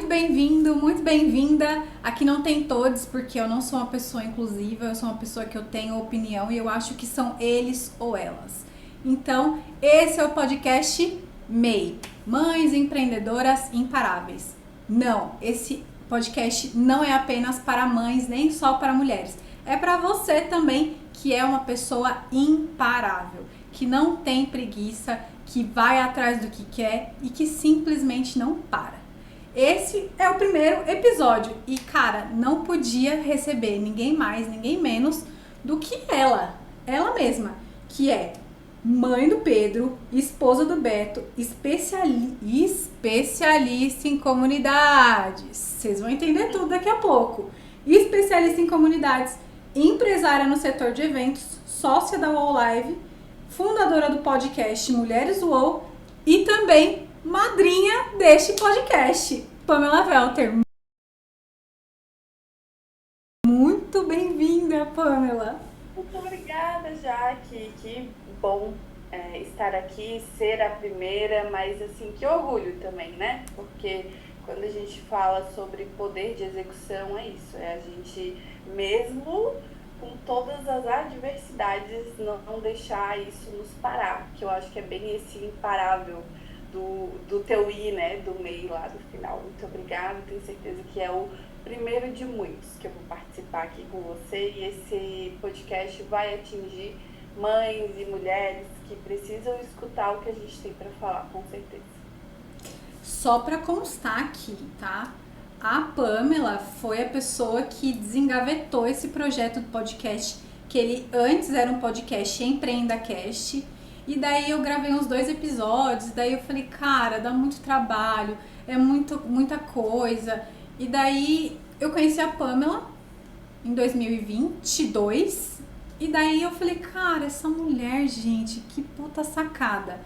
muito bem-vindo, muito bem-vinda. Aqui não tem todos, porque eu não sou uma pessoa inclusiva, eu sou uma pessoa que eu tenho opinião e eu acho que são eles ou elas. Então, esse é o podcast MEI, Mães Empreendedoras Imparáveis. Não, esse podcast não é apenas para mães, nem só para mulheres. É para você também, que é uma pessoa imparável, que não tem preguiça, que vai atrás do que quer e que simplesmente não para. Esse é o primeiro episódio e, cara, não podia receber ninguém mais, ninguém menos do que ela mesma, que é mãe do Pedro, esposa do Beto, especialista em comunidades. Vocês vão entender tudo daqui a pouco. Especialista em comunidades, empresária no setor de eventos, sócia da UOL Live, fundadora do podcast Mulheres UOL e também madrinha deste podcast, Pamela Welter. Muito bem-vinda, Pamela. Muito obrigada, Jaque. Que bom estar aqui, ser a primeira, mas assim, que orgulho também, né? Porque quando a gente fala sobre poder de execução, é isso, é a gente, mesmo com todas as adversidades, não deixar isso nos parar, que eu acho que é bem esse imparável do teu I, né? Do MEI lá do final. Muito obrigada, tenho certeza que é o primeiro de muitos que eu vou participar aqui com você, e esse podcast vai atingir mães e mulheres que precisam escutar o que a gente tem para falar, com certeza. Só para constar aqui, tá? A Pamela foi a pessoa que desengavetou esse projeto do podcast, que ele antes era um podcast EmpreendaCast, e daí eu gravei uns 2 episódios, daí eu falei, cara, dá muito trabalho, é muita coisa. E daí eu conheci a Pamela em 2022. E daí eu falei, cara, essa mulher, gente, que puta sacada.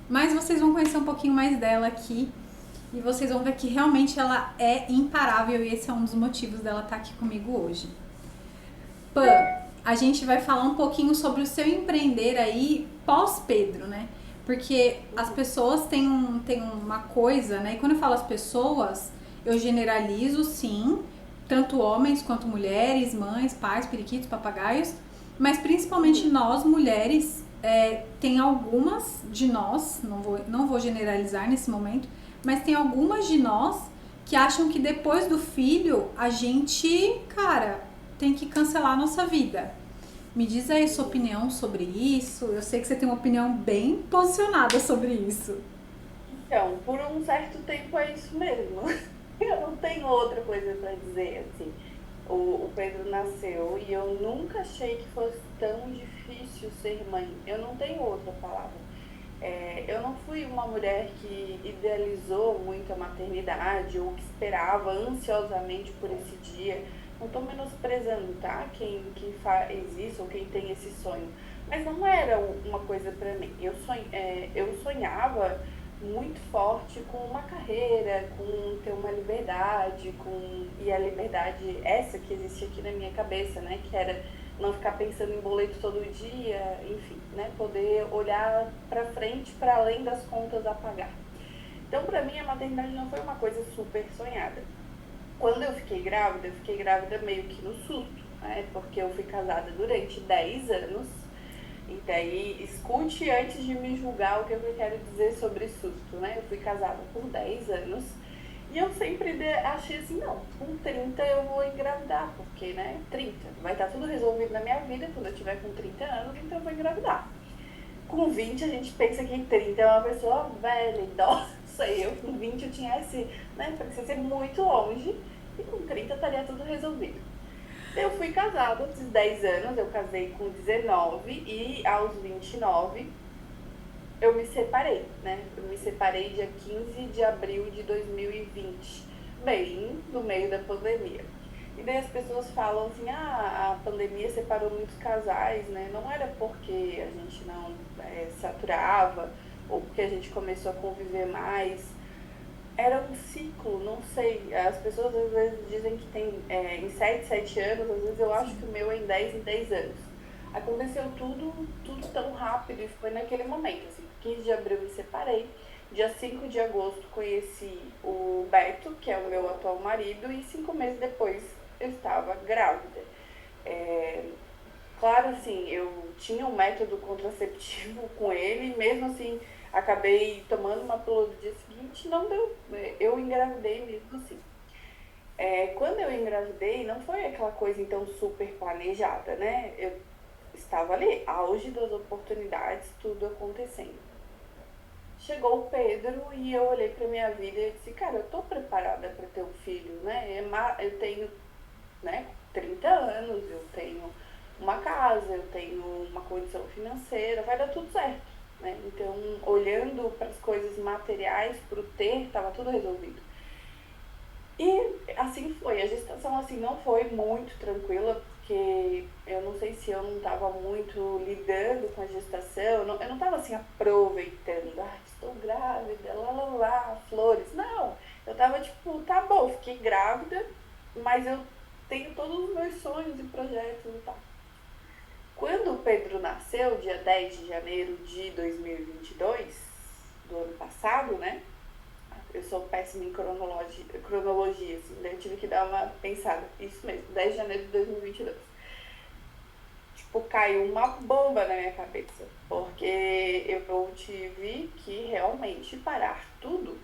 Mas vocês vão conhecer um pouquinho mais dela aqui. E vocês vão ver que realmente ela é imparável. E esse é um dos motivos dela estar aqui comigo hoje. Pam, a gente vai falar um pouquinho sobre o seu empreender aí pós-Pedro, né? Porque as pessoas têm uma coisa, né? E quando eu falo as pessoas, eu generalizo, sim, tanto homens quanto mulheres, mães, pais, periquitos, papagaios, mas principalmente nós, mulheres, tem algumas de nós, não vou generalizar nesse momento, mas tem algumas de nós que acham que depois do filho a gente, cara, tem que cancelar a nossa vida. Me diz aí sua opinião sobre isso. Eu sei que você tem uma opinião bem posicionada sobre isso. Então, por um certo tempo é isso mesmo. Eu não tenho outra coisa para dizer, assim. O Pedro nasceu e eu nunca achei que fosse tão difícil ser mãe. Eu não tenho outra palavra. Eu não fui uma mulher que idealizou muito a maternidade ou que esperava ansiosamente por esse dia. Não estou menosprezando, tá? Quem faz isso ou quem tem esse sonho. Mas não era uma coisa para mim. Eu sonhava muito forte com uma carreira, com ter uma liberdade, e a liberdade essa que existe aqui na minha cabeça, né? Que era não ficar pensando em boleto todo dia, enfim, né? Poder olhar para frente, para além das contas a pagar. Então, para mim, a maternidade não foi uma coisa super sonhada. Quando eu fiquei grávida meio que no susto, né? Porque eu fui casada durante 10 anos. E daí, escute antes de me julgar o que eu quero dizer sobre susto, né? Eu fui casada por 10 anos. E eu sempre achei assim, não, com 30 eu vou engravidar, porque, né, 30, vai estar tudo resolvido na minha vida quando eu tiver com 30 anos, então eu vou engravidar. Com 20 a gente pensa que 30 é uma pessoa velha, idosa, eu com 20 eu tinha esse, né, parecia ser muito longe, e com 30 estaria tudo resolvido. Eu fui casada antes de 10 anos, eu casei com 19 e aos 29 eu me separei, né? Eu me separei dia 15 de abril de 2020, bem no meio da pandemia. E daí as pessoas falam assim, a pandemia separou muitos casais, né? Não era porque a gente não saturava ou porque a gente começou a conviver mais. Era um ciclo, não sei. As pessoas às vezes dizem que tem em 7 anos, às vezes eu acho que o meu é em 10 anos. Aconteceu tudo tão rápido e foi naquele momento, assim, 15 de abril eu me separei Dia 5 de agosto conheci o Beto, que é o meu atual marido, e 5 meses depois eu estava grávida. Claro, assim, eu tinha um método contraceptivo com ele, mesmo assim, acabei tomando uma pílula no dia seguinte, não deu. Eu engravidei mesmo assim. Quando eu engravidei, não foi aquela coisa então super planejada, né? Eu estava ali, auge das oportunidades, tudo acontecendo. Chegou o Pedro e eu olhei para minha vida e disse, cara, eu tô preparada para ter um filho, né? Eu tenho, né, 30 anos, eu tenho uma casa, eu tenho uma condição financeira, vai dar tudo certo, né? Então, olhando para as coisas materiais, para o ter, estava tudo resolvido. E assim foi, a gestação assim não foi muito tranquila, porque eu não sei se eu não estava muito lidando com a gestação, eu não estava assim aproveitando, estou grávida, flores. Não, eu estava tipo, tá bom, fiquei grávida, mas eu tenho todos os meus sonhos e projetos e tal. Quando o Pedro nasceu, dia 10 de janeiro de 2022, do ano passado, né? Eu sou péssima em cronologia assim, daí eu tive que dar uma pensada. Isso mesmo, 10 de janeiro de 2022. Tipo, caiu uma bomba na minha cabeça, porque eu tive que realmente parar tudo.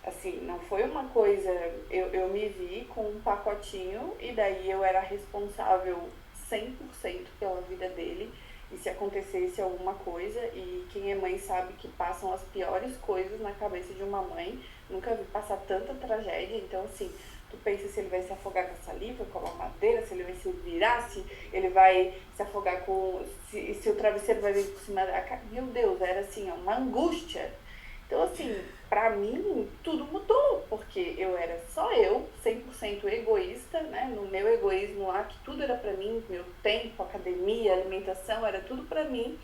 Assim, não foi uma coisa. Eu me vi com um pacotinho e daí eu era responsável 100% pela vida dele. E se acontecesse alguma coisa, e quem é mãe sabe que passam as piores coisas na cabeça de uma mãe, nunca vi passar tanta tragédia. Então, assim, tu pensa se ele vai se afogar com a saliva, com a mamadeira, se ele vai se virar, se ele vai se afogar com. Se o travesseiro vai vir por cima da cara. Meu Deus, era assim, uma angústia. Então, assim, pra mim, tudo mudou, porque eu era só eu, 100% egoísta, né? No meu egoísmo lá, que tudo era pra mim, meu tempo, academia, alimentação, era tudo pra mim.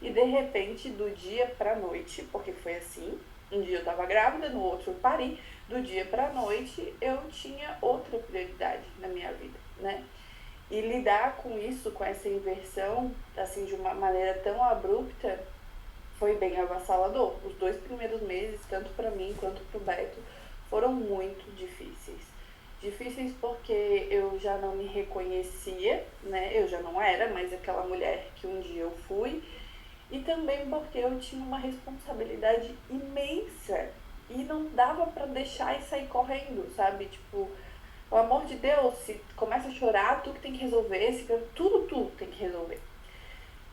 E de repente, do dia pra noite, porque foi assim, um dia eu tava grávida, no outro eu parei, do dia pra noite eu tinha outra prioridade na minha vida, né? E lidar com isso, com essa inversão, assim, de uma maneira tão abrupta, foi bem avassalador. Os 2 primeiros meses, tanto para mim quanto para o Beto, foram muito difíceis. Difíceis porque eu já não me reconhecia, né? Eu já não era mais aquela mulher que um dia eu fui. E também porque eu tinha uma responsabilidade imensa e não dava para deixar e sair correndo, sabe? Tipo, pelo amor de Deus, se começa a chorar, tu que tem que resolver, se tudo tu tem que resolver.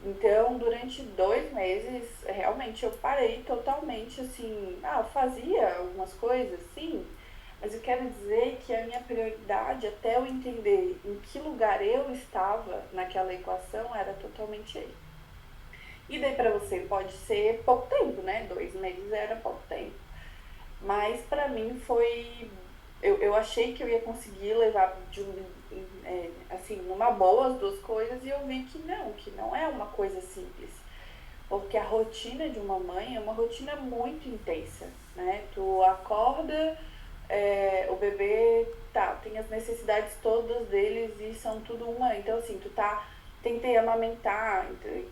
Então, durante 2 meses, realmente eu parei totalmente assim. Fazia algumas coisas, sim, mas eu quero dizer que a minha prioridade, até eu entender em que lugar eu estava naquela equação, era totalmente ele. E daí pra você pode ser pouco tempo, né? 2 meses era pouco tempo. Mas pra mim foi. Eu achei que eu ia conseguir levar assim, numa boa as duas coisas e eu vi que não é uma coisa simples. Porque a rotina de uma mãe é uma rotina muito intensa, né? Tu acorda, o bebê tem as necessidades todas deles e são tudo uma. Então, assim, tentei amamentar,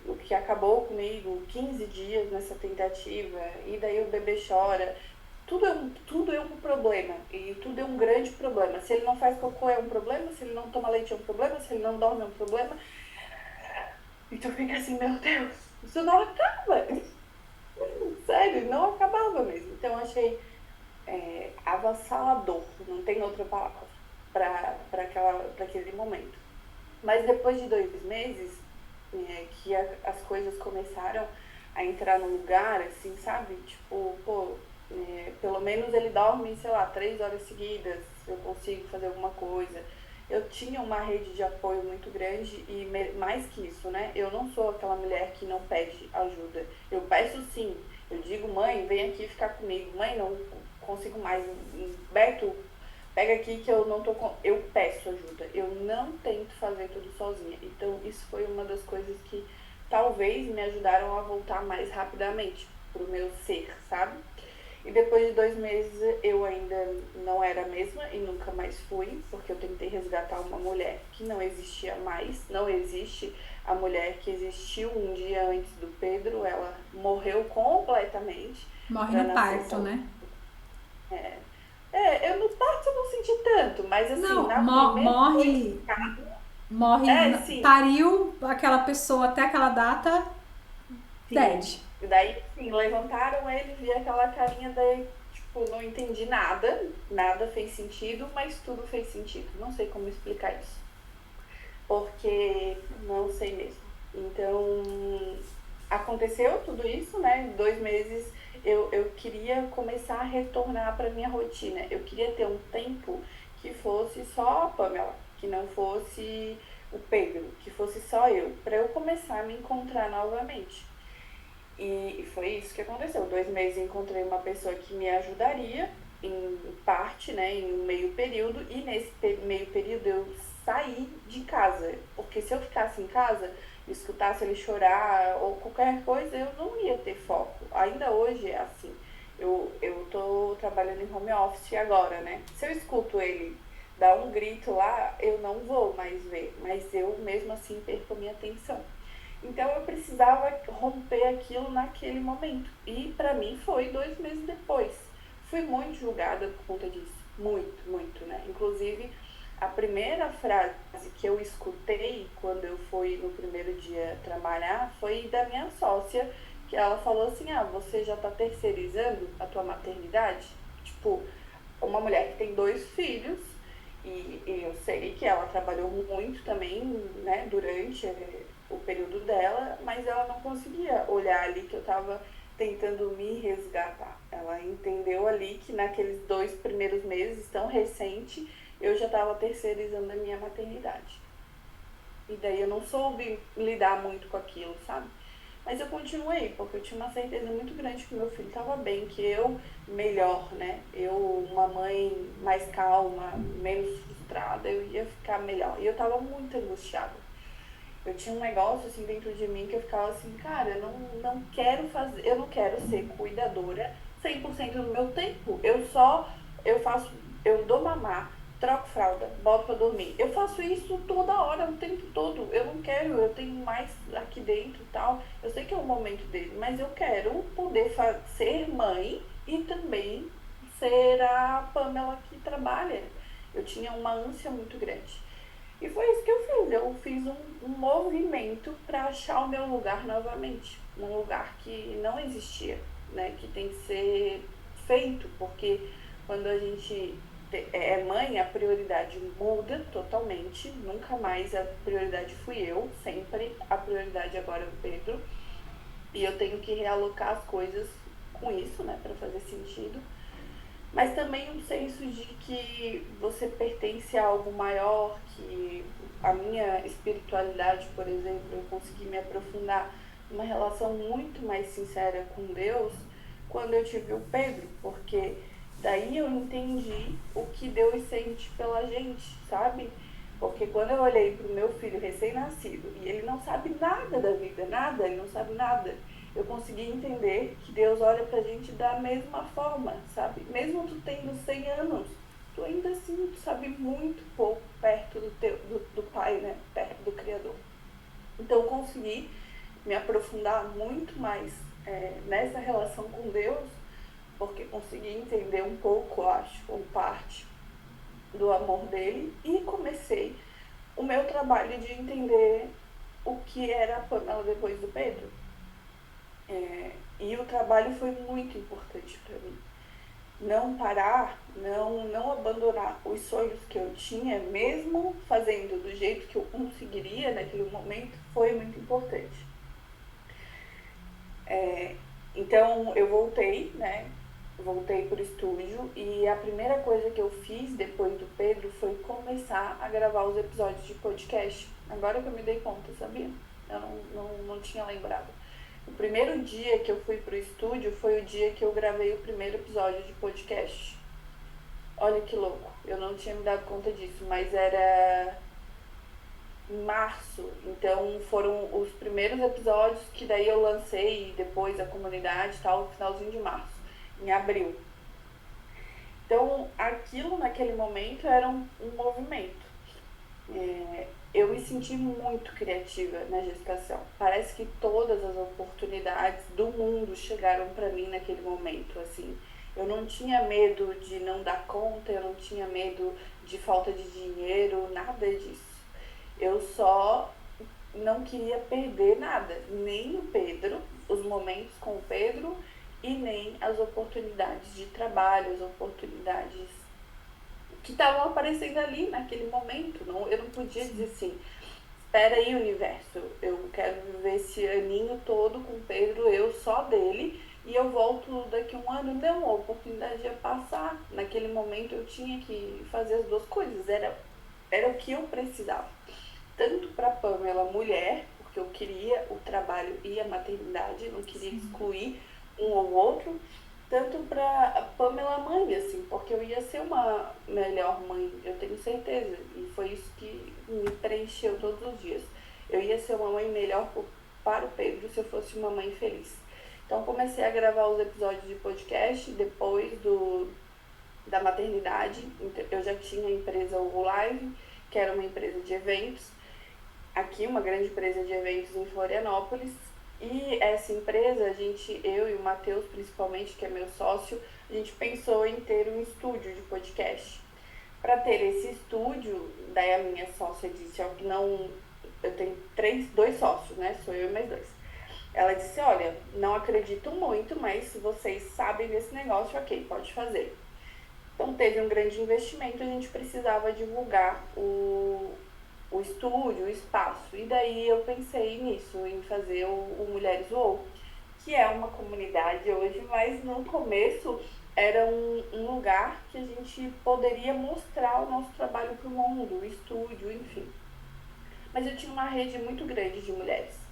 o que acabou comigo 15 dias nessa tentativa, e daí o bebê chora. Tudo é um problema, e tudo é um grande problema. Se ele não faz cocô é um problema, se ele não toma leite é um problema, se ele não dorme é um problema. E tu fica assim, meu Deus, isso não acaba. Sério, não acabava mesmo. Então eu achei avassalador, não tem outra palavra para aquele momento. Mas depois de 2 meses, que as coisas começaram a entrar no lugar, assim, sabe? Tipo, pô, pelo menos ele dorme, sei lá, 3 horas seguidas, eu consigo fazer alguma coisa. Eu tinha uma rede de apoio muito grande e mais que isso, né? Eu não sou aquela mulher que não pede ajuda. Eu peço sim. Eu digo, mãe, vem aqui ficar comigo. Mãe, não consigo mais. Beto, pega aqui que eu não tô com. Eu peço ajuda. Eu não tento fazer tudo sozinha. Então, isso foi uma das coisas que talvez me ajudaram a voltar mais rapidamente pro meu ser, sabe? E depois de 2 meses eu ainda não era a mesma e nunca mais fui, porque eu tentei resgatar uma mulher que não existia mais, não existe a mulher que existiu um dia antes do Pedro, ela morreu completamente. Morre pra no nascer parto, só. né? Eu no parto eu não senti tanto, mas assim, Não, na primeira noite, morre, sim, pariu aquela pessoa até aquela data, dead. sim. E daí, sim, levantaram ele, vi aquela carinha, daí, tipo, não entendi nada, nada fez sentido, mas tudo fez sentido. Não sei como explicar isso, porque não sei mesmo. Então, aconteceu tudo isso, né? 2 meses eu queria começar a retornar para minha rotina. Eu queria ter um tempo que fosse só a Pamela, que não fosse o Pedro, que fosse só eu, para eu começar a me encontrar novamente. E foi isso que aconteceu. 2 meses encontrei uma pessoa que me ajudaria em parte, né, em um meio período, e nesse meio período eu saí de casa. Porque se eu ficasse em casa, escutasse ele chorar ou qualquer coisa, eu não ia ter foco. Ainda hoje é assim. Eu tô trabalhando em home office agora, né? Se eu escuto ele dar um grito lá, eu não vou mais ver, mas eu mesmo assim perco a minha atenção. Então eu precisava romper aquilo naquele momento. E para mim foi 2 meses depois. Fui muito julgada por conta disso. Muito, muito, né? Inclusive, a primeira frase que eu escutei quando eu fui no primeiro dia trabalhar foi da minha sócia, que ela falou assim: Ah, você já tá terceirizando a tua maternidade? Tipo, uma mulher que tem 2 filhos, e eu sei que ela trabalhou muito também, né, durante o período dela, mas ela não conseguia olhar ali que eu estava tentando me resgatar. Ela entendeu ali que naqueles 2 primeiros meses, tão recente, eu já estava terceirizando a minha maternidade. E daí eu não soube lidar muito com aquilo, sabe? Mas eu continuei, porque eu tinha uma certeza muito grande que meu filho estava bem, que eu melhor, né? Eu, uma mãe mais calma, menos frustrada, eu ia ficar melhor. E eu estava muito angustiada. Eu tinha um negócio assim dentro de mim que eu ficava assim, cara, eu não quero fazer, eu não quero ser cuidadora 100% do meu tempo. Eu faço, eu dou mamar, troco fralda, boto pra dormir. Eu faço isso toda hora, o tempo todo. Eu não quero, eu tenho mais aqui dentro e tal. Eu sei que é o momento dele, mas eu quero poder ser mãe e também ser a Pamela que trabalha. Eu tinha uma ânsia muito grande. E foi isso que eu fiz. Eu fiz um movimento para achar o meu lugar novamente. Um lugar que não existia, né? Que tem que ser feito, porque quando a gente é mãe, a prioridade muda totalmente. Nunca mais a prioridade fui eu, sempre a prioridade agora é o Pedro. E eu tenho que realocar as coisas com isso, né? Para fazer sentido, mas também um senso de que você pertence a algo maior, que a minha espiritualidade, por exemplo, eu consegui me aprofundar numa relação muito mais sincera com Deus quando eu tive o Pedro, porque daí eu entendi o que Deus sente pela gente, sabe? Porque quando eu olhei para o meu filho recém-nascido e ele não sabe nada da vida, nada, ele não sabe nada, eu consegui entender que Deus olha pra gente da mesma forma, sabe? Mesmo tu tendo 100 anos, tu ainda assim tu sabe muito pouco perto do Pai, né? Perto do Criador. Então eu consegui me aprofundar muito mais nessa relação com Deus, porque consegui entender um pouco, acho, ou parte do amor dele, e comecei o meu trabalho de entender o que era a Pamela depois do Pedro. E o trabalho foi muito importante para mim. Não parar, não abandonar os sonhos que eu tinha, mesmo fazendo do jeito que eu conseguiria naquele momento, foi muito importante. Então eu voltei, né? Voltei para o estúdio e a primeira coisa que eu fiz depois do Pedro foi começar a gravar os episódios de podcast. Agora que eu me dei conta, sabia? Eu não tinha lembrado. O primeiro dia que eu fui pro estúdio foi o dia que eu gravei o primeiro episódio de podcast. Olha que louco, eu não tinha me dado conta disso, mas era em março, então foram os primeiros episódios que daí eu lancei depois a comunidade e tal, no finalzinho de março, em abril. Então aquilo naquele momento era um movimento. Eu me senti muito criativa na gestação. Parece que todas as oportunidades do mundo chegaram para mim naquele momento, assim. Eu não tinha medo de não dar conta, eu não tinha medo de falta de dinheiro, nada disso. Eu só não queria perder nada, nem o Pedro, os momentos com o Pedro e nem as oportunidades de trabalho, as oportunidades que estavam aparecendo ali naquele momento. Não, eu não podia dizer assim, espera aí, universo, eu quero viver esse aninho todo com o Pedro, eu só dele, e eu volto daqui a um ano. Não, a oportunidade ia passar. Naquele momento eu tinha que fazer as duas coisas, era o que eu precisava. Tanto para Pamela mulher, porque eu queria o trabalho e a maternidade, não queria excluir um ou outro, tanto para Pamela mãe, assim, porque eu ia ser uma melhor mãe, eu tenho certeza, e foi isso que me preencheu todos os dias. Eu ia ser uma mãe melhor para o Pedro se eu fosse uma mãe feliz. Então comecei a gravar os episódios de podcast depois da maternidade. Eu já tinha a empresa O Live, que era uma empresa de eventos, aqui uma grande empresa de eventos em Florianópolis. E essa empresa, eu e o Matheus principalmente, que é meu sócio, a gente pensou em ter um estúdio de podcast. Para ter esse estúdio, daí a minha sócia disse, ó, que não, eu tenho dois sócios, né? Sou eu e mais dois. Ela disse, olha, não acredito muito, mas se vocês sabem desse negócio, ok, pode fazer. Então teve um grande investimento, a gente precisava divulgar o estúdio, o espaço. E daí eu pensei nisso, em fazer o Mulheres UOL, que é uma comunidade hoje, mas no começo era um lugar que a gente poderia mostrar o nosso trabalho para o mundo, o estúdio, enfim. Mas eu tinha uma rede muito grande de mulheres.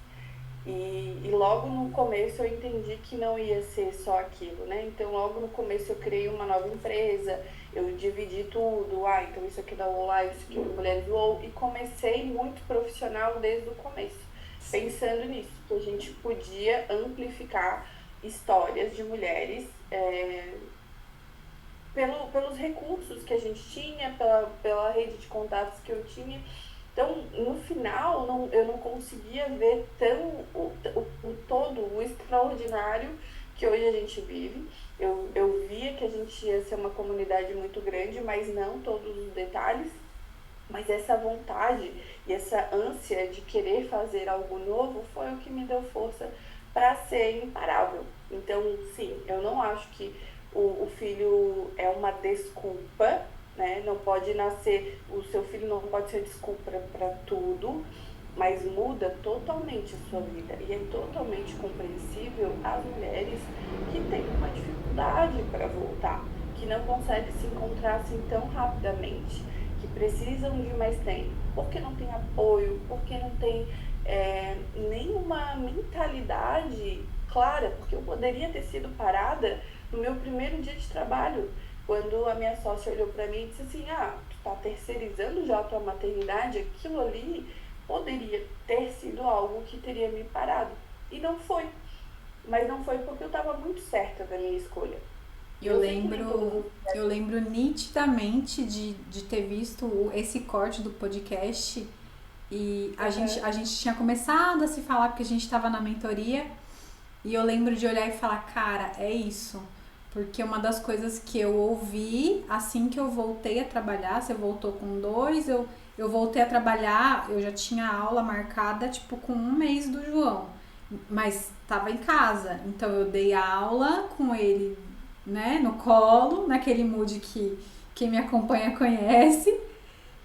E logo no começo eu entendi que não ia ser só aquilo, né? Então logo no começo eu criei uma nova empresa, eu dividi tudo, então isso aqui da UOL Live, isso aqui é Mulheres do UOL, e comecei muito profissional desde o começo, pensando nisso, que a gente podia amplificar histórias de mulheres pelos recursos que a gente tinha, pela rede de contatos que eu tinha. Então, no final, eu não conseguia ver o todo, o extraordinário que hoje a gente vive. Eu via que a gente ia ser uma comunidade muito grande, mas não todos os detalhes. Mas essa vontade e essa ânsia de querer fazer algo novo foi o que me deu força para ser imparável. Então, sim, eu não acho que o filho é uma desculpa, né? Não pode nascer, o seu filho não pode ser desculpa para tudo, mas muda totalmente a sua vida. E é totalmente compreensível as mulheres que têm uma dificuldade para voltar, que não conseguem se encontrar assim tão rapidamente, que precisam de mais tempo, porque não tem apoio, porque não tem nenhuma mentalidade clara, porque eu poderia ter sido parada no meu primeiro dia de trabalho, quando a minha sócia olhou para mim e disse assim, tu tá terceirizando já a tua maternidade, aquilo ali poderia ter sido algo que teria me parado. E não foi. Mas não foi porque eu estava muito certa da minha escolha. Eu lembro nitidamente de ter visto esse corte do podcast e a gente tinha começado a se falar porque a gente estava na mentoria e eu lembro de olhar e falar, cara, é isso. Porque uma das coisas que eu ouvi assim que eu voltei a trabalhar, você voltou com 2, eu voltei a trabalhar, eu já tinha aula marcada tipo com 1 mês do João, mas estava em casa, então eu dei aula com ele, né, no colo, naquele mood que quem me acompanha conhece,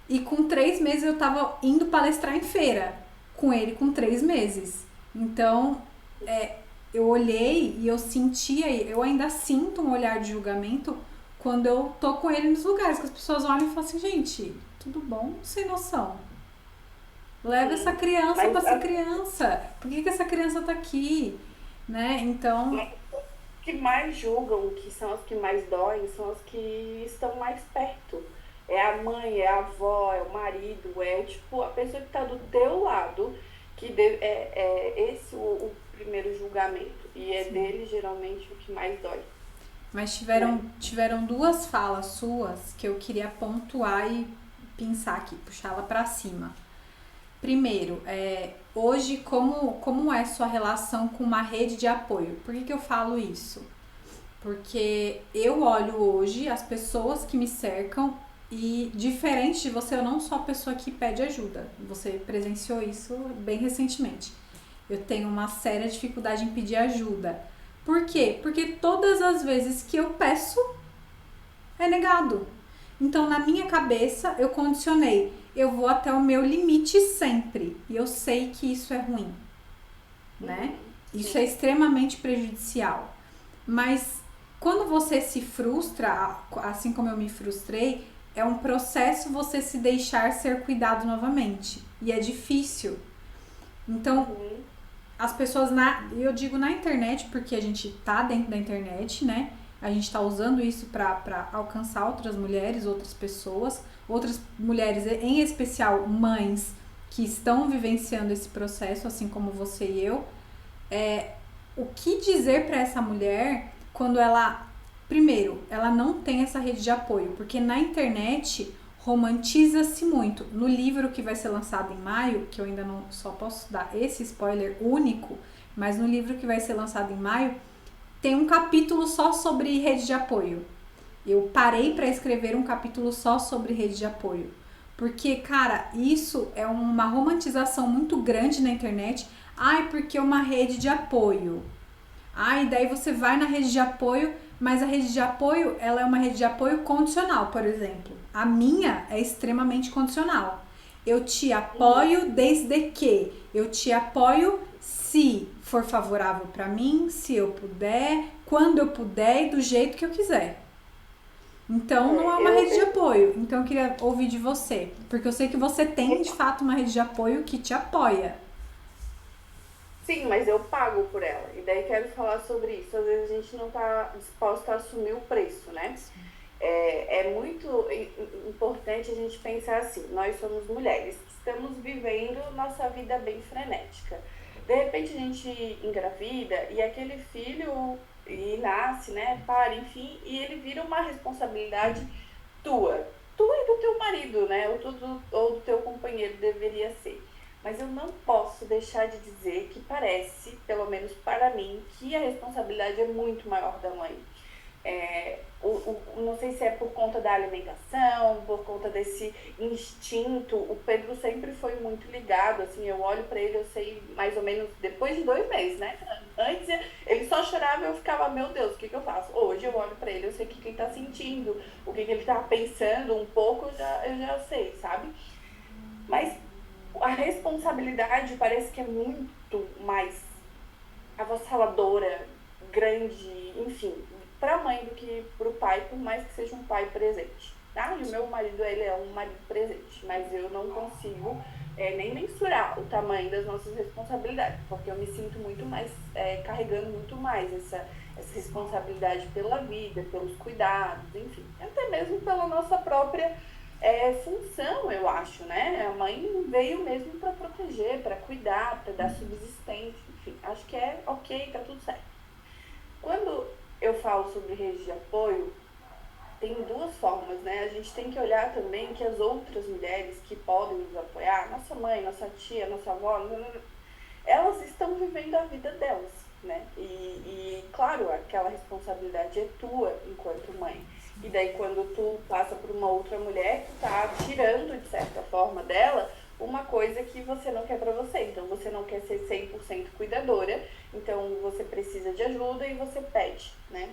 e com 3 meses eu tava indo palestrar em feira, com ele com 3 meses. Então, eu olhei e eu sentia, eu ainda sinto um olhar de julgamento quando eu tô com ele nos lugares, que as pessoas olham e falam assim, gente, tudo bom? Sem noção. Leva essa criança pra essa criança. Por que essa criança tá aqui? Né? Então... As que mais julgam, que são as que mais doem, são as que estão mais perto. É a mãe, é a avó, é o marido, é tipo a pessoa que tá do teu lado, que é esse o primeiro julgamento. E é dele, geralmente, o que mais dói. Mas tiveram 2 falas suas que eu queria pontuar e pensar aqui, puxar ela para cima. Primeiro, hoje, como é sua relação com uma rede de apoio? Por que eu falo isso? Porque eu olho hoje as pessoas que me cercam e, diferente de você, eu não sou a pessoa que pede ajuda. Você presenciou isso bem recentemente. Eu tenho uma séria dificuldade em pedir ajuda. Por quê? Porque todas as vezes que eu peço, é negado. Então, na minha cabeça, eu condicionei. Eu vou até o meu limite sempre. E eu sei que isso é ruim, né? Isso é extremamente prejudicial. Mas quando você se frustra, assim como eu me frustrei, é um processo você se deixar ser cuidado novamente. E é difícil. Então, as pessoas, eu digo na internet, porque a gente tá dentro da internet, né? A gente tá usando isso para alcançar outras mulheres, outras pessoas, outras mulheres, em especial mães, que estão vivenciando esse processo, assim como você e eu. O que dizer para essa mulher quando ela, primeiro, ela não tem essa rede de apoio? Porque na internet romantiza-se muito. No livro que vai ser lançado em maio, que eu ainda não só posso dar esse spoiler único, mas no livro que vai ser lançado em maio, tem um capítulo só sobre rede de apoio. Eu parei para escrever um capítulo só sobre rede de apoio. Porque, cara, isso é uma romantização muito grande na internet. Ai, porque é uma rede de apoio. Ai, daí você vai na rede de apoio, mas a rede de apoio, ela é uma rede de apoio condicional, por exemplo. A minha é extremamente condicional. Eu te apoio desde que. Eu te apoio se for favorável para mim, se eu puder, quando eu puder e do jeito que eu quiser. Então, não é uma rede de apoio. Então, eu queria ouvir de você. Porque eu sei que você tem, de fato, uma rede de apoio que te apoia. Sim, mas eu pago por ela. E daí quero falar sobre isso. Às vezes a gente não está disposta a assumir o preço, né? É muito importante a gente pensar assim, nós somos mulheres que estamos vivendo nossa vida bem frenética. De repente a gente engravida e aquele filho e nasce, né, para, enfim, e ele vira uma responsabilidade tua. Tua e do teu marido, né, ou do teu companheiro deveria ser. Mas eu não posso deixar de dizer que parece, pelo menos para mim, que a responsabilidade é muito maior da mãe. Não sei se é por conta da alimentação, por conta desse instinto. O Pedro sempre foi muito ligado, assim, eu olho para ele, eu sei mais ou menos depois de 2 meses, né? Antes ele só chorava e eu ficava, meu Deus, o que eu faço? Hoje eu olho para ele, eu sei o que ele tá sentindo, o que ele tá pensando um pouco, eu já sei, sabe? Mas a responsabilidade parece que é muito mais avassaladora, grande, enfim, para a mãe do que para o pai, por mais que seja um pai presente. Tá? E o meu marido, ele é um marido presente, mas eu não consigo nem mensurar o tamanho das nossas responsabilidades, porque eu me sinto muito mais, carregando muito mais essa responsabilidade pela vida, pelos cuidados, enfim, até mesmo pela nossa própria função, eu acho, né? A mãe veio mesmo para proteger, para cuidar, para dar subsistência, enfim, acho que é ok, tá tudo certo. Quando eu falo sobre rede de apoio, tem 2 formas, né? A gente tem que olhar também que as outras mulheres que podem nos apoiar, nossa mãe, nossa tia, nossa avó, elas estão vivendo a vida delas, né? E claro, aquela responsabilidade é tua enquanto mãe. E daí quando tu passa por uma outra mulher, tu tá tirando, de certa forma, dela uma coisa que você não quer pra você. Então você não quer ser 100% cuidadora, então você precisa de ajuda e você pede, né?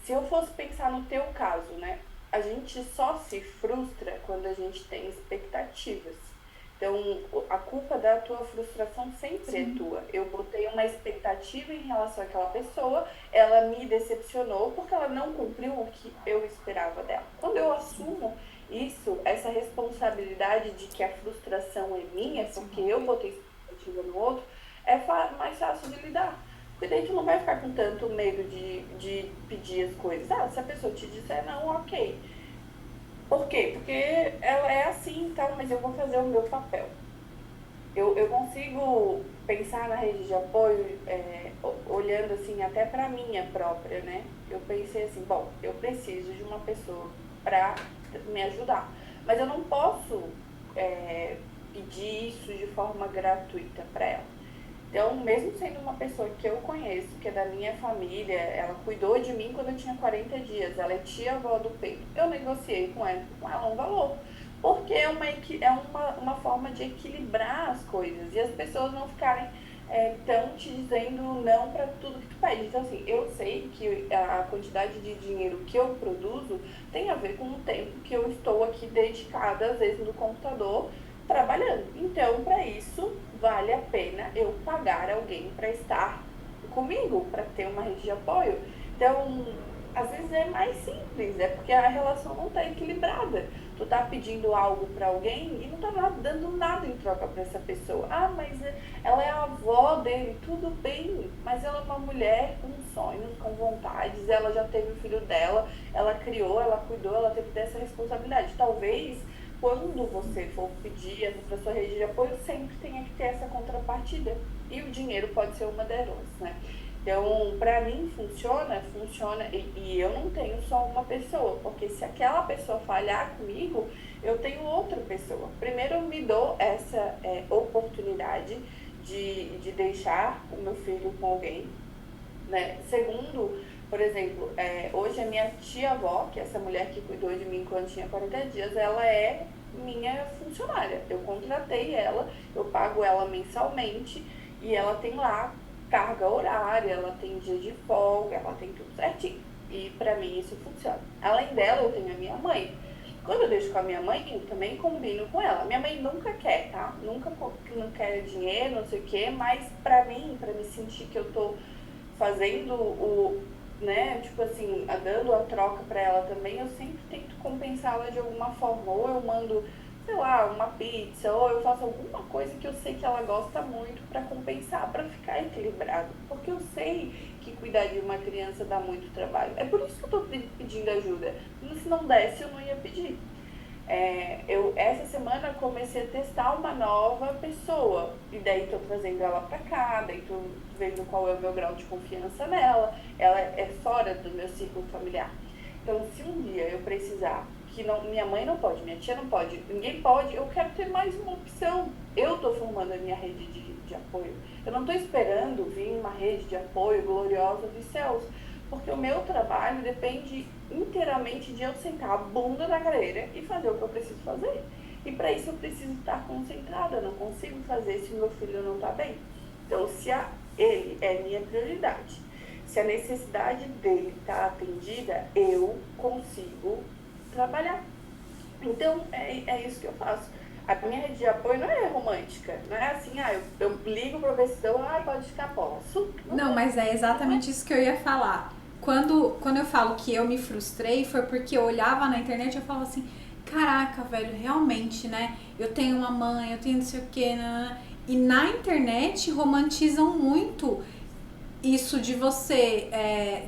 Se eu fosse pensar no teu caso, né? A gente só se frustra quando a gente tem expectativas. Então, a culpa da tua frustração sempre é tua. Eu botei uma expectativa em relação àquela pessoa, ela me decepcionou porque ela não cumpriu o que eu esperava dela. Quando eu assumo isso, essa responsabilidade de que a frustração é minha, porque eu botei expectativa no outro, é mais fácil de lidar. Porque daí tu não vai ficar com tanto medo de pedir as coisas. Se a pessoa te disser não, ok. Por quê? Porque ela é assim e tal, mas eu vou fazer o meu papel. Eu consigo pensar na rede de apoio olhando assim até para minha própria, né? Eu pensei assim, bom, eu preciso de uma pessoa para me ajudar. mas eu não posso pedir isso de forma gratuita para ela. Então, mesmo sendo uma pessoa que eu conheço, que é da minha família, ela cuidou de mim quando eu tinha 40 dias, ela é tia-avó do Pedro, eu negociei com ela um valor. Porque é uma forma de equilibrar as coisas e as pessoas não ficarem tão te dizendo não para tudo que tu pede. Então, assim, eu sei que a quantidade de dinheiro que eu produzo tem a ver com o tempo que eu estou aqui dedicada, às vezes, no computador, trabalhando. Então, para isso, vale a pena eu pagar alguém para estar comigo, para ter uma rede de apoio. Então, às vezes é mais simples, é porque a relação não está equilibrada. Tu tá pedindo algo para alguém e não tá dando nada em troca para essa pessoa. Ah, mas ela é a avó dele, tudo bem, mas ela é uma mulher com sonhos, com vontades, ela já teve o filho dela, ela criou, ela cuidou, ela teve dessa responsabilidade. Talvez quando você for pedir para sua rede de apoio, sempre tenha que ter essa contrapartida. E o dinheiro pode ser uma delas, né? Então, para mim, funciona, e eu não tenho só uma pessoa, porque se aquela pessoa falhar comigo, eu tenho outra pessoa. Primeiro, eu me dou essa oportunidade de deixar o meu filho com alguém, né? Segundo, por exemplo, hoje a minha tia-avó, que é essa mulher que cuidou de mim quando tinha 40 dias, ela é minha funcionária. Eu contratei ela, eu pago ela mensalmente e ela tem lá carga horária, ela tem dia de folga, ela tem tudo certinho. E pra mim isso funciona. Além dela, eu tenho a minha mãe. Quando eu deixo com a minha mãe, eu também combino com ela. Minha mãe nunca quer, tá? Nunca não quer dinheiro, não sei o quê, mas pra mim, pra me sentir que eu tô fazendo né, tipo assim, dando a troca pra ela também, eu sempre tento compensá-la de alguma forma. Ou eu mando, sei lá, uma pizza, ou eu faço alguma coisa que eu sei que ela gosta muito para compensar, para ficar equilibrado. Porque eu sei que cuidar de uma criança dá muito trabalho. É por isso que eu tô pedindo ajuda. Se não desse, eu não ia pedir. Eu essa semana comecei a testar uma nova pessoa. E daí tô trazendo ela pra cá, daí tô vendo qual é o meu grau de confiança nela. Ela é fora do meu círculo familiar. Então, se um dia eu precisar, que não, minha mãe não pode, minha tia não pode, ninguém pode, eu quero ter mais uma opção. Eu estou formando a minha rede de apoio. Eu não estou esperando vir uma rede de apoio gloriosa dos céus, porque o meu trabalho depende inteiramente de eu sentar a bunda na cadeira e fazer o que eu preciso fazer. E para isso eu preciso estar concentrada, eu não consigo fazer se o meu filho não está bem. Então, se ele é minha prioridade, se a necessidade dele está atendida, eu consigo trabalhar. Então, é isso que eu faço. A minha rede de apoio não é romântica, não é assim, eu ligo para ver se pode ficar, posso. Não, mas é exatamente isso que eu ia falar. Quando eu falo que eu me frustrei, foi porque eu olhava na internet e eu falava assim, caraca, velho, realmente, né? Eu tenho uma mãe, eu tenho não sei o que, né? E na internet romantizam muito isso de você,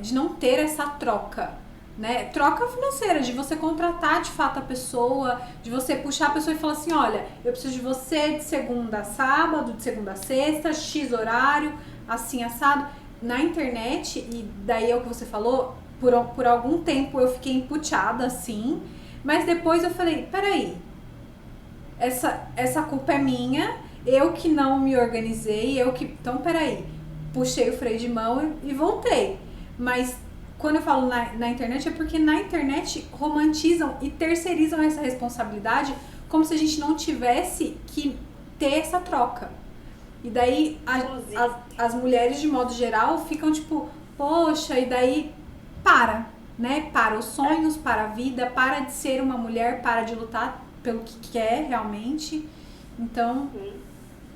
de não ter essa troca, né? Troca financeira, de você contratar de fato a pessoa, de você puxar a pessoa e falar assim, olha, eu preciso de você de segunda a sábado, de segunda a sexta, X horário, assim, assado. Na internet, e daí é o que você falou, por algum tempo eu fiquei emputeada, assim, mas depois eu falei, peraí, essa culpa é minha, eu que não me organizei, então peraí, puxei o freio de mão e voltei. Mas quando eu falo na internet, é porque na internet romantizam e terceirizam essa responsabilidade como se a gente não tivesse que ter essa troca. E daí as mulheres, de modo geral, ficam tipo, poxa, e daí para, né? Para os sonhos, para a vida, para de ser uma mulher, para de lutar pelo que quer realmente. Então...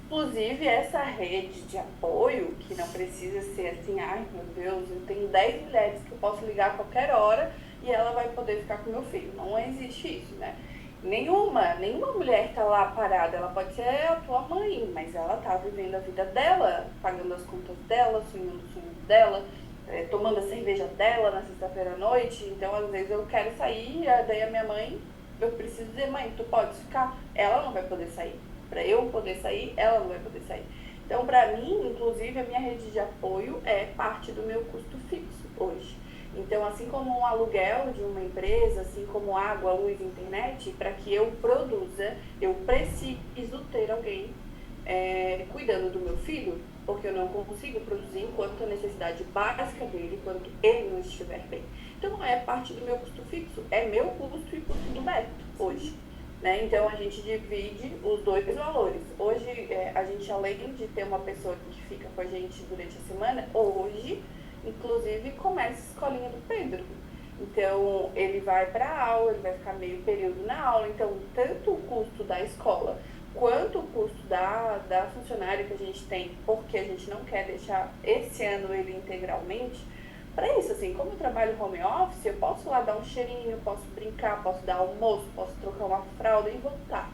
Inclusive, essa rede de apoio, que não precisa ser assim, ai meu Deus, eu tenho 10 mulheres que eu posso ligar a qualquer hora e ela vai poder ficar com meu filho. Não existe isso, né? Nenhuma mulher tá lá parada, ela pode ser a tua mãe, mas ela tá vivendo a vida dela, pagando as contas dela, sonhando o sonho dela, tomando a cerveja dela na sexta-feira à noite. Então, às vezes eu quero sair, daí a minha mãe, eu preciso dizer, mãe, tu pode ficar? Ela não vai poder sair. Para eu poder sair, ela não vai poder sair. Então, para mim, inclusive, a minha rede de apoio é parte do meu custo fixo hoje. Então, assim como um aluguel de uma empresa, assim como água, luz, internet, para que eu produza, eu preciso ter alguém cuidando do meu filho, porque eu não consigo produzir enquanto a necessidade básica dele, enquanto ele não estiver bem. Então, não é parte do meu custo fixo, é meu custo e custo do Beto hoje. Né? Então, a gente divide os dois valores. Hoje, a gente, além de ter uma pessoa que fica com a gente durante a semana, hoje, inclusive, começa a escolinha do Pedro. Então, ele vai para a aula, ele vai ficar meio período na aula. Então, tanto o custo da escola quanto o custo da funcionária que a gente tem, porque a gente não quer deixar esse ano ele integralmente, para isso, assim, como eu trabalho home office, eu posso lá dar um cheirinho, posso brincar, posso dar almoço, posso trocar uma fralda e voltar.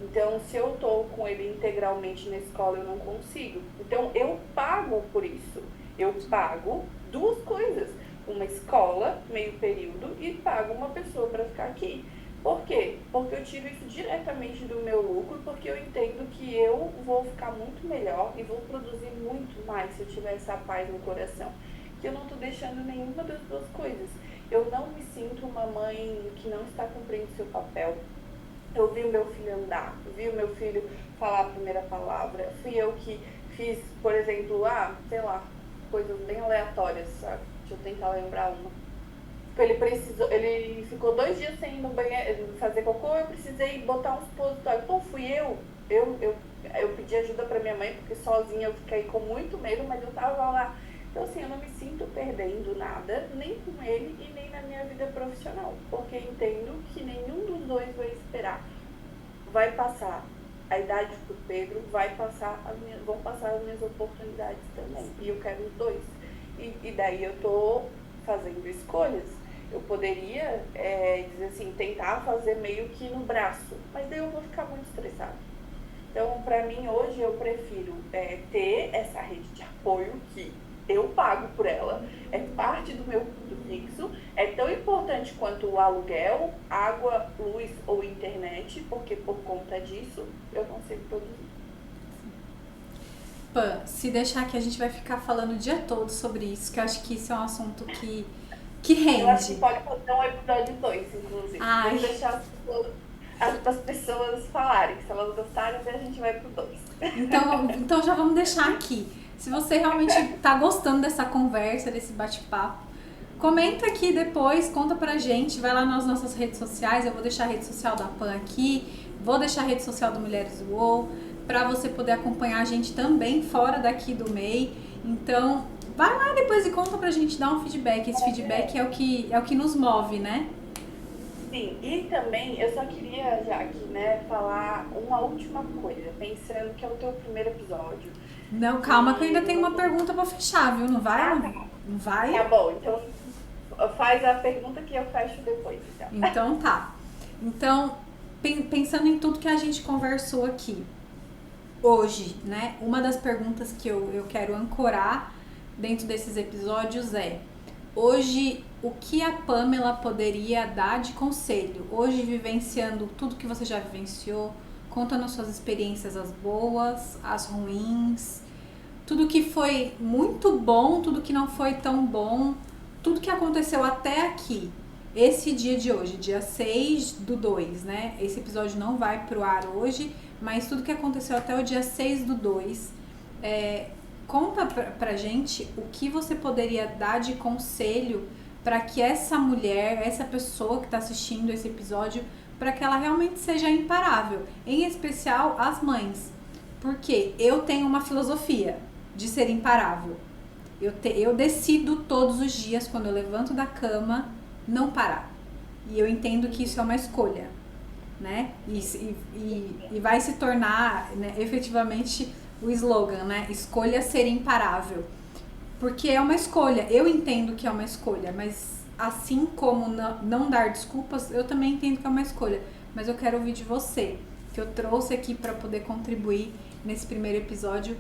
Então, se eu tô com ele integralmente na escola, eu não consigo. Então, eu pago por isso. Eu pago duas coisas. Uma escola, meio período, e pago uma pessoa para ficar aqui. Por quê? Porque eu tiro isso diretamente do meu lucro, porque eu entendo que eu vou ficar muito melhor e vou produzir muito mais se eu tiver essa paz no coração. Que eu não estou deixando nenhuma das duas coisas. Eu não me sinto uma mãe que não está cumprindo seu papel. Eu vi o meu filho andar, vi o meu filho falar a primeira palavra, fui eu que fiz, por exemplo, sei lá, coisas bem aleatórias, sabe? Deixa eu tentar lembrar uma. Ele ficou 2 dias sem ir no banheiro fazer cocô, eu precisei botar um supositório. Então fui eu pedi ajuda pra minha mãe, porque sozinha eu fiquei com muito medo, mas eu tava lá. Então assim, eu não me sinto perdendo nada, nem com ele e nem na minha vida profissional, porque entendo que nenhum dos dois vai esperar. Vai passar a idade pro Pedro, vão passar as minhas oportunidades também, e eu quero os dois. E daí eu tô fazendo escolhas. Eu poderia dizer assim, tentar fazer meio que no braço, mas daí eu vou ficar muito estressada. Então, para mim, hoje, eu prefiro ter essa rede de apoio que eu pago por ela, é parte do meu custo fixo, é tão importante quanto o aluguel, água, luz ou internet, porque por conta disso eu consigo produzir. Pan, se deixar aqui a gente vai ficar falando o dia todo sobre isso, que eu acho que isso é um assunto que rende. Eu acho que pode fazer um episódio 2, inclusive. Ai. Vamos deixar as pessoas falarem. Se elas gostarem, a gente vai pro 2. Então já vamos deixar aqui. Se você realmente tá gostando dessa conversa, desse bate-papo, comenta aqui depois, conta pra gente, vai lá nas nossas redes sociais, eu vou deixar a rede social da Pan aqui, vou deixar a rede social do Mulheres UOL, pra você poder acompanhar a gente também fora daqui do MEI. Então, vai lá depois e conta pra gente, dar um feedback. Esse feedback é o que nos move, né? Sim, e também eu só queria, Jaque, né, falar uma última coisa, pensando que é o teu primeiro episódio. Não, calma que eu ainda tenho uma pergunta pra fechar, viu? Não vai? Tá. Não vai? Tá bom, então faz a pergunta que eu fecho depois, então. Então tá. Então, pensando em tudo que a gente conversou aqui hoje, né? Uma das perguntas que eu quero ancorar dentro desses episódios hoje, o que a Pamela poderia dar de conselho? Hoje, vivenciando tudo que você já vivenciou, contando as suas experiências, as boas, as ruins, tudo que foi muito bom, tudo que não foi tão bom, tudo que aconteceu até aqui. Esse dia de hoje, dia 6/2, né? Esse episódio não vai pro ar hoje, mas tudo que aconteceu até o dia 6/2, conta pra gente o que você poderia dar de conselho para que essa mulher, essa pessoa que está assistindo esse episódio, para que ela realmente seja imparável, em especial as mães. Porque eu tenho uma filosofia de ser imparável. Eu decido todos os dias, quando eu levanto da cama, não parar. E eu entendo que isso é uma escolha, né? E vai se tornar, né, efetivamente o slogan, né? Escolha ser imparável. Porque é uma escolha. Eu entendo que é uma escolha, mas assim como não dar desculpas, eu também entendo que é uma escolha. Mas eu quero ouvir de você, que eu trouxe aqui para poder contribuir nesse primeiro episódio.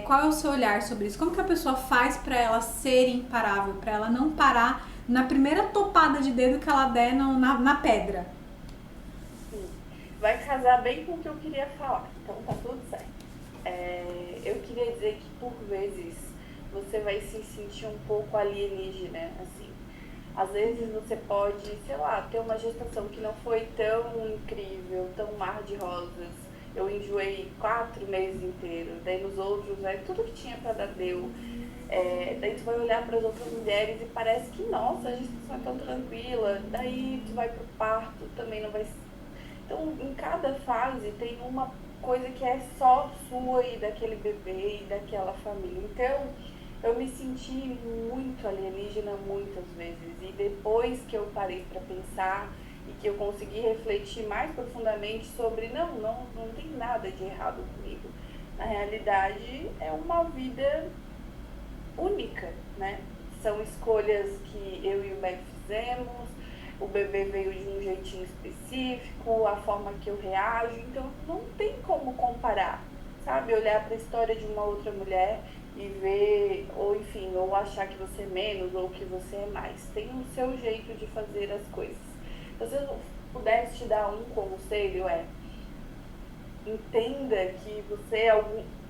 Qual é o seu olhar sobre isso? Como que a pessoa faz para ela ser imparável, para ela não parar na primeira topada de dedo que ela der na pedra? Sim. Vai casar bem com o que eu queria falar, então tá tudo certo. Eu queria dizer que por vezes você vai se sentir um pouco alienígena, assim, Às vezes você pode, sei lá, ter uma gestação que não foi tão incrível, tão mar de rosas. Eu enjoei 4 meses inteiros, daí nos outros, né, tudo que tinha pra dar deu. Daí tu vai olhar para as outras mulheres e parece que, nossa, a gestação é tão tranquila. Daí tu vai pro parto, também não vai. Então, em cada fase tem uma coisa que é só sua e daquele bebê e daquela família. Então, eu me senti muito alienígena muitas vezes. E depois que eu parei para pensar e que eu consegui refletir mais profundamente sobre, não tem nada de errado comigo. Na realidade, é uma vida única, né? São escolhas que eu e o Beto fizemos, o bebê veio de um jeitinho específico, a forma que eu reajo, então não tem como comparar, sabe? Olhar para a história de uma outra mulher e ver, ou enfim, ou achar que você é menos ou que você é mais. Tem o seu jeito de fazer as coisas. Então, se eu pudesse te dar um conselho, entenda que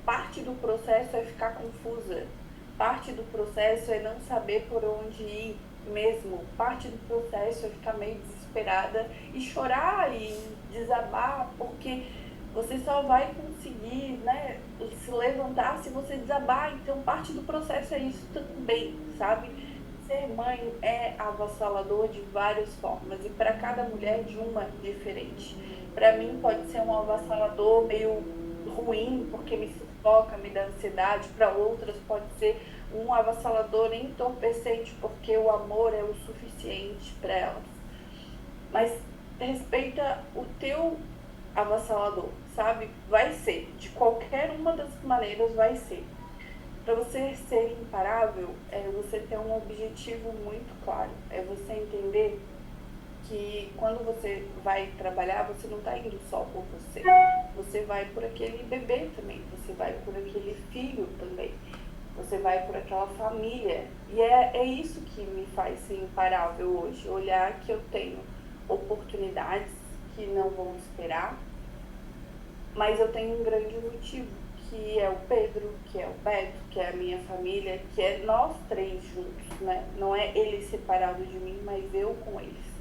parte do processo é ficar confusa. Parte do processo é não saber por onde ir mesmo. Parte do processo é ficar meio desesperada e chorar e desabar, porque você só vai conseguir, né, se levantar se você desabar. Então, parte do processo é isso também, sabe? Ser mãe é avassalador de várias formas e para cada mulher de uma diferente. Para mim pode ser um avassalador meio ruim, porque me sufoca, me dá ansiedade. Para outras pode ser um avassalador entorpecente, porque o amor é o suficiente para elas. Mas respeita o teu avassalador, sabe? Vai ser, de qualquer uma das maneiras vai ser. Para você ser imparável, é você ter um objetivo muito claro. É você entender que quando você vai trabalhar, você não está indo só por você. Você vai por aquele bebê também, você vai por aquele filho também, você vai por aquela família. E é isso que me faz ser imparável hoje. Olhar que eu tenho oportunidades que não vão esperar, mas eu tenho um grande motivo, que é o Pedro, que é o Beto, que é a minha família, que é nós três juntos, né? Não é eles separados de mim, mas eu com eles.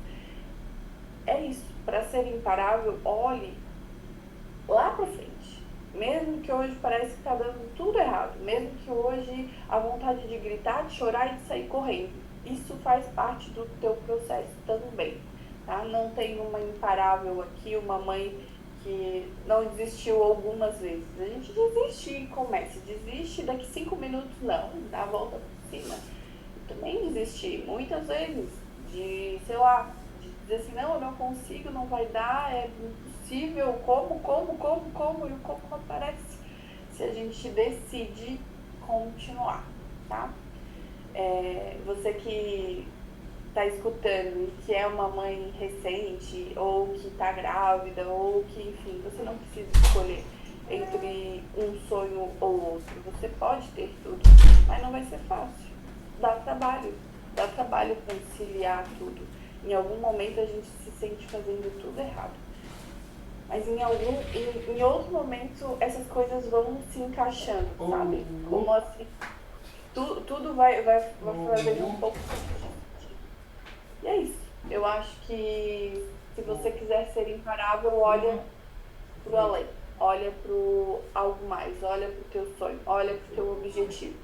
É isso. Para ser imparável, olhe lá pra frente. Mesmo que hoje parece que tá dando tudo errado, mesmo que hoje a vontade de gritar, de chorar e de sair correndo, isso faz parte do teu processo também, tá? Não tem uma imparável aqui, uma mãe que não desistiu algumas vezes. A gente desiste e começa, desiste daqui 5 minutos, não, dá a volta por cima. Eu também desisti muitas vezes de, sei lá, de dizer assim, não, eu não consigo, não vai dar, é impossível, como, e o como aparece se a gente decide continuar, tá? Você que está escutando e que é uma mãe recente, ou que está grávida, ou que, enfim, você não precisa escolher entre um sonho ou outro. Você pode ter tudo, mas não vai ser fácil. Dá trabalho conciliar tudo. Em algum momento a gente se sente fazendo tudo errado. Mas em outro momento essas coisas vão se encaixando, sabe? Como assim? Tudo vai fazer um pouco sentido. E é isso. Eu acho que se você quiser ser imparável, olha pro além. Olha pro algo mais. Olha pro teu sonho. Olha pro teu objetivo.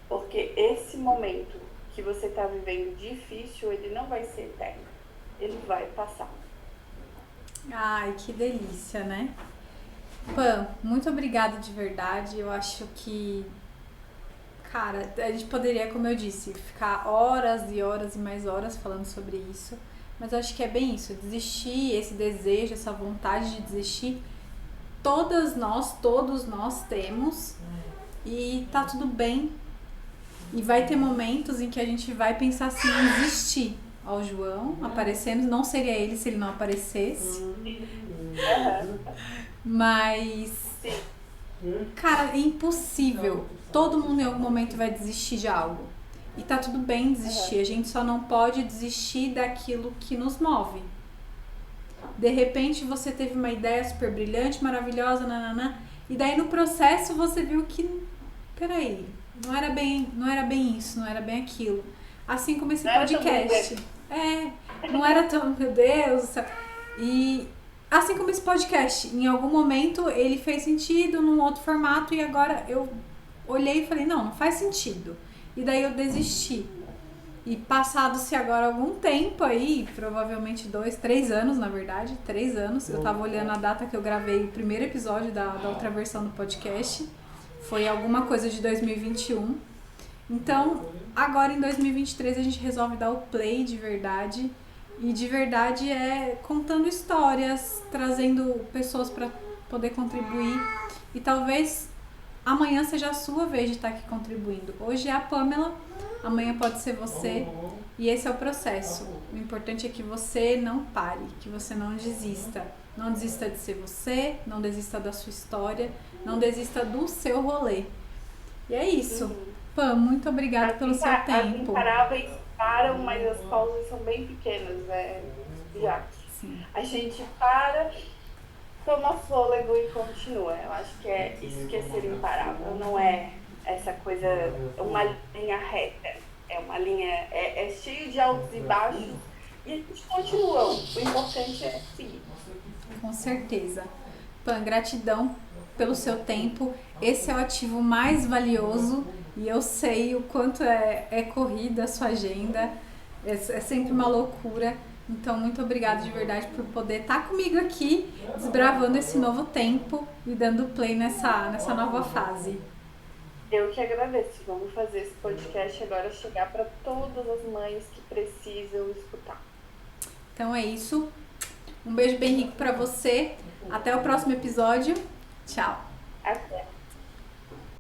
Porque esse momento que você está vivendo difícil, ele não vai ser eterno. Ele vai passar. Ai, que delícia, né? Pam, muito obrigada de verdade. Eu acho que, cara, a gente poderia, como eu disse, ficar horas e horas e mais horas falando sobre isso. Mas eu acho que é bem isso, desistir, esse desejo, essa vontade de desistir, todos nós temos. E tá tudo bem. E vai ter momentos em que a gente vai pensar assim, desistir. Ó, o João aparecendo, não seria ele se ele não aparecesse. Mas, cara, é impossível. Todo mundo em algum momento vai desistir de algo. E tá tudo bem desistir. A gente só não pode desistir daquilo que nos move. De repente você teve uma ideia super brilhante, maravilhosa, nananã, e daí no processo você viu que, peraí, não era bem isso, não era bem aquilo. Assim como esse Não era tão podcast. Não era tão, meu Deus do céu. E assim como esse podcast, em algum momento ele fez sentido num outro formato e agora eu olhei e falei, não faz sentido. E daí eu desisti. E passado-se agora algum tempo aí, provavelmente 2, 3 anos, na verdade, 3 anos, eu tava olhando a data que eu gravei o primeiro episódio da outra versão do podcast, foi alguma coisa de 2021. Então, agora em 2023 a gente resolve dar o play de verdade, e de verdade é contando histórias, trazendo pessoas para poder contribuir, e talvez amanhã seja a sua vez de estar aqui contribuindo. Hoje é a Pamela, amanhã pode ser você, e esse é o processo. O importante é que você não pare, que você não desista. Não desista de ser você, não desista da sua história, não desista do seu rolê. E é isso. Pam, muito obrigada pelo seu tempo. As imparáveis param, mas as pausas são bem pequenas, já. Sim. A gente para, toma fôlego e continua. Eu acho que é isso que é ser imparável. Não é essa coisa, uma linha reta. É uma linha, é cheio de altos e baixos. E a gente continua. O importante é seguir. Com certeza. Pam, gratidão pelo seu tempo. Esse é o ativo mais valioso. E eu sei o quanto é corrida a sua agenda. É sempre uma loucura. Então, muito obrigada de verdade por poder estar comigo aqui, desbravando esse novo tempo e dando play nessa nova fase. Eu que agradeço. Vamos fazer esse podcast agora chegar para todas as mães que precisam escutar. Então é isso. Um beijo bem rico para você. Até o próximo episódio. Tchau. Até.